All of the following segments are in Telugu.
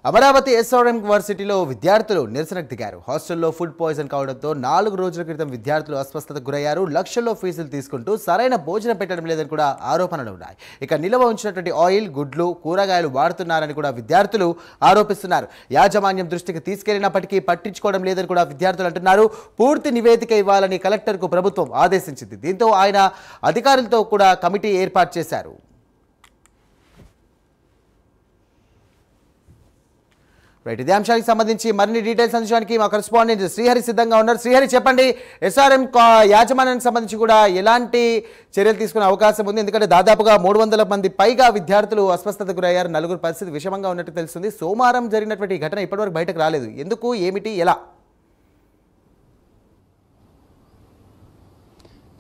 అమరావతి ఎస్ఆర్ఎం యూనివర్సిటీలో విద్యార్థులు నిరసనకు దిగారు. హాస్టల్లో ఫుడ్ పాయిజన్ కావడంతో 4 రోజుల క్రితం విద్యార్థులు అస్వస్థతకు గురయ్యారు. లక్షల్లో ఫీజులు తీసుకుంటూ సరైన భోజనం పెట్టడం లేదని కూడా ఆరోపణలు ఉన్నాయి. ఇక నిల్వ ఉంచినటువంటి ఆయిల్, గుడ్లు, కూరగాయలు వాడుతున్నారని కూడా విద్యార్థులు ఆరోపిస్తున్నారు. యాజమాన్యం దృష్టికి తీసుకెళ్లినప్పటికీ పట్టించుకోవడం లేదని కూడా విద్యార్థులు అంటున్నారు. పూర్తి నివేదిక ఇవ్వాలని కలెక్టర్కు ప్రభుత్వం ఆదేశించింది. దీంతో ఆయన అధికారులతో కూడా కమిటీ ఏర్పాటు చేశారు. రైట్, ఇదే అంశానికి సంబంధించి మరిన్ని డీటెయిల్స్ అందించడానికి మా కరెస్పాండెంట్ శ్రీహరి సిద్ధంగా ఉన్నారు. శ్రీహరి, చెప్పండి, ఎస్ఆర్ఎం యాజమాన్యానికి సంబంధించి కూడా ఎలాంటి చర్యలు తీసుకునే అవకాశం ఉంది? ఎందుకంటే దాదాపుగా 300 మంది పైగా విద్యార్థులు అస్వస్థతకు గురయ్యారు. 4 పరిస్థితి విషమంగా ఉన్నట్టు తెలుస్తుంది. సోమవారం జరిగినటువంటి ఘటన ఇప్పటివరకు బయటకు రాలేదు. ఎందుకు, ఏమిటి, ఎలా?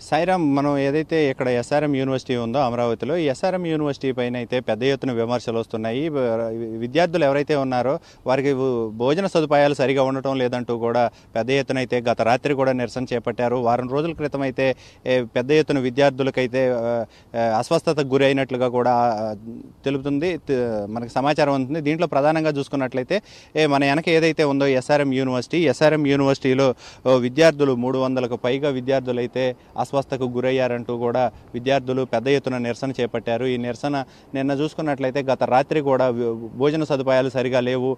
సాయిరామ్, మనం ఏదైతే ఇక్కడ ఎస్ఆర్ఎం యూనివర్సిటీ ఉందో అమరావతిలో, ఈ ఎస్ఆర్ఎం యూనివర్సిటీ పైన అయితే పెద్ద ఎత్తున విమర్శలు వస్తున్నాయి. విద్యార్థులు ఎవరైతే ఉన్నారో వారికి భోజన సదుపాయాలు సరిగా ఉండటం లేదంటూ కూడా పెద్ద ఎత్తున అయితే గత రాత్రి కూడా నిరసన చేపట్టారు. వారం రోజుల క్రితం అయితే పెద్ద ఎత్తున విద్యార్థులకైతే అస్వస్థతకు గురి అయినట్లుగా కూడా తెలుపుతుంది, మనకు సమాచారం ఉంటుంది. దీంట్లో ప్రధానంగా చూసుకున్నట్లయితే మన వెనక ఏదైతే ఉందో ఎస్ఆర్ఎం యూనివర్సిటీలో విద్యార్థులు 300కు పైగా విద్యార్థులు అయితే అస్వస్థకు గురయ్యారంటూ కూడా విద్యార్థులు పెద్ద ఎత్తున నిరసన చేపట్టారు. ఈ నిరసన నిన్న చూసుకున్నట్లయితే గత రాత్రి కూడా భోజన సదుపాయాలు సరిగా లేవు,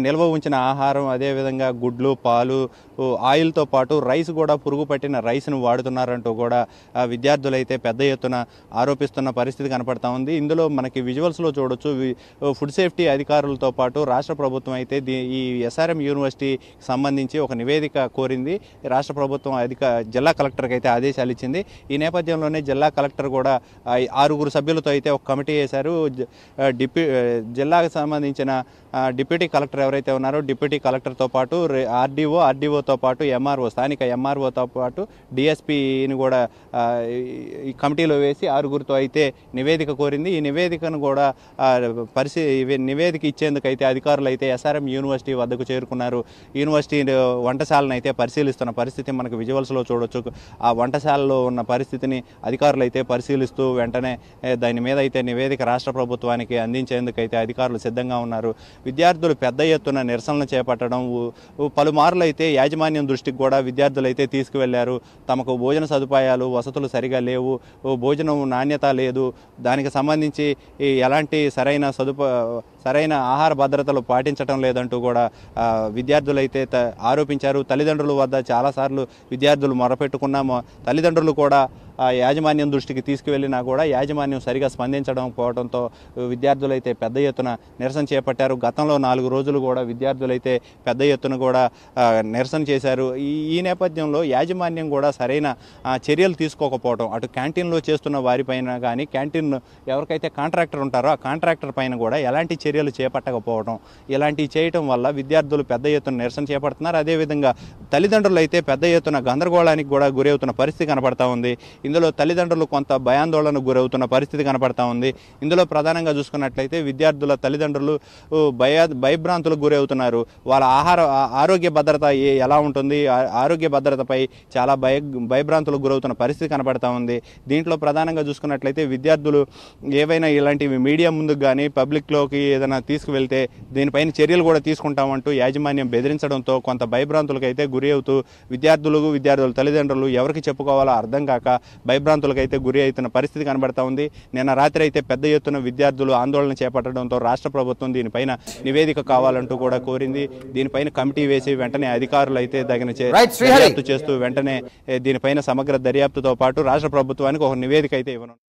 నిల్వ ఉంచిన ఆహారం, అదేవిధంగా గుడ్లు, పాలు, ఆయిల్తో పాటు రైస్ కూడా పురుగు పట్టిన రైస్ను వాడుతున్నారంటూ కూడా విద్యార్థులైతే పెద్ద ఎత్తున ఆరోపిస్తున్న పరిస్థితి కనపడతా ఉంది. ఇందులో మనకి విజువల్స్లో చూడొచ్చు, ఫుడ్ సేఫ్టీ అధికారులతో పాటు రాష్ట్ర ప్రభుత్వం అయితే ఈ ఎస్ఆర్ఎం యూనివర్సిటీకి సంబంధించి ఒక నివేదిక కోరింది. రాష్ట్ర ప్రభుత్వం జిల్లా కలెక్టర్కి అయితే ఆదేశాలు ఇచ్చింది. ఈ నేపథ్యంలోనే జిల్లా కలెక్టర్ కూడా 6 సభ్యులతో అయితే ఒక కమిటీ వేశారు. జిల్లాకు సంబంధించిన డిప్యూటీ కలెక్టర్ ఎవరైతే ఉన్నారో డిప్యూటీ కలెక్టర్తో పాటు ఆర్డీఓతో పాటు స్థానిక ఎంఆర్ఓతో పాటు డిఎస్పీని కూడా ఈ కమిటీలో వేసి 6 అయితే నివేదిక కోరింది. ఈ నివేదికను కూడా నివేదిక ఇచ్చేందుకైతే అధికారులు అయితే ఎస్ఆర్ఎం యూనివర్సిటీ వద్దకు చేరుకున్నారు. యూనివర్సిటీ వంటశాలను అయితే పరిశీలిస్తున్న పరిస్థితి మనకు విజువల్స్లో చూడొచ్చు. ఆ వంటశాలలో ఉన్న పరిస్థితిని అధికారులు అయితే పరిశీలిస్తూ వెంటనే దాని మీద అయితే నివేదిక రాష్ట్ర ప్రభుత్వానికి అందించేందుకైతే అధికారులు సిద్ధంగా ఉన్నారు. విద్యార్థులు పెద్ద ఎత్తున నిరసనలు చేపట్టడం, పలుమార్లు అయితే యాజమాన్యం దృష్టికి కూడా విద్యార్థులు అయితే తీసుకువెళ్లారు. తమకు భోజన సదుపాయాలు, వసతులు సరిగా లేవు, భోజనం నాణ్యత లేదు, దానికి సంబంధించి ఎలాంటి సరైన ఆహార భద్రతలు పాటించడం లేదంటూ కూడా విద్యార్థులైతే ఆరోపించారు. తల్లిదండ్రుల వద్ద చాలాసార్లు విద్యార్థులు మొరపెట్టుకున్నాము, తల్లిదండ్రులు కూడా యాజమాన్యం దృష్టికి తీసుకువెళ్ళినా కూడా యాజమాన్యం సరిగా పోవడంతో విద్యార్థులైతే పెద్ద ఎత్తున నిరసన చేపట్టారు. గతంలో 4 రోజులు కూడా విద్యార్థులైతే పెద్ద ఎత్తున కూడా నిరసన చేశారు. ఈ నేపథ్యంలో యాజమాన్యం కూడా సరైన చర్యలు తీసుకోకపోవడం, అటు క్యాంటీన్లో చేస్తున్న వారిపైన కానీ, క్యాంటీన్ ఎవరికైతే కాంట్రాక్టర్ ఉంటారో ఆ కాంట్రాక్టర్ పైన కూడా ఎలాంటి చర్యలు చేపట్టకపోవడం, ఇలాంటివి చేయటం వల్ల విద్యార్థులు పెద్ద ఎత్తున నిరసన చేపడుతున్నారు. అదేవిధంగా తల్లిదండ్రులు అయితే పెద్ద ఎత్తున గందరగోళానికి కూడా గురవుతున్న పరిస్థితి కనపడతా ఉంది. ఇందులో తల్లిదండ్రులు కొంత భయాందోళనకు గురవుతున్న పరిస్థితి కనపడతా ఉంది. ఇందులో ప్రధానంగా చూసుకున్నట్లయితే విద్యార్థుల తల్లిదండ్రులు భయభ్రాంతులకు గురవుతున్నారు. వాళ్ళ ఆరోగ్య భద్రత ఎలా ఉంటుంది, ఆరోగ్య భద్రతపై చాలా భయభ్రాంతులకు గురవుతున్న పరిస్థితి కనపడతా ఉంది. దీంట్లో ప్రధానంగా చూసుకున్నట్లయితే విద్యార్థులు ఏవైనా ఇలాంటివి మీడియా ముందుకు కానీ పబ్లిక్లోకి ఏదైనా తీసుకువెళ్తే దీనిపైన చర్యలు కూడా తీసుకుంటామంటూ యాజమాన్యం బెదిరించడంతో కొంత భయభ్రాంతులకు అయితే గురి అవుతూ విద్యార్థుల తల్లిదండ్రులు ఎవరికి చెప్పుకోవాలో అర్థం కాక భయభ్రాంతులకు అయితే గురి అవుతున్న పరిస్థితి కనబడతా ఉంది. నిన్న రాత్రి అయితే పెద్ద ఎత్తున విద్యార్థులు ఆందోళన చేపట్టడంతో రాష్ట్ర ప్రభుత్వం దీనిపైన నివేదిక కావాలంటూ కూడా కోరింది. దీనిపైన కమిటీ వేసి వెంటనే అధికారులు అయితే దర్యాప్తు చేస్తూ వెంటనే దీనిపైన సమగ్ర దర్యాప్తుతో పాటు రాష్ట్ర ప్రభుత్వానికి ఒక నివేదిక అయితే ఇవ్వనున్నారు.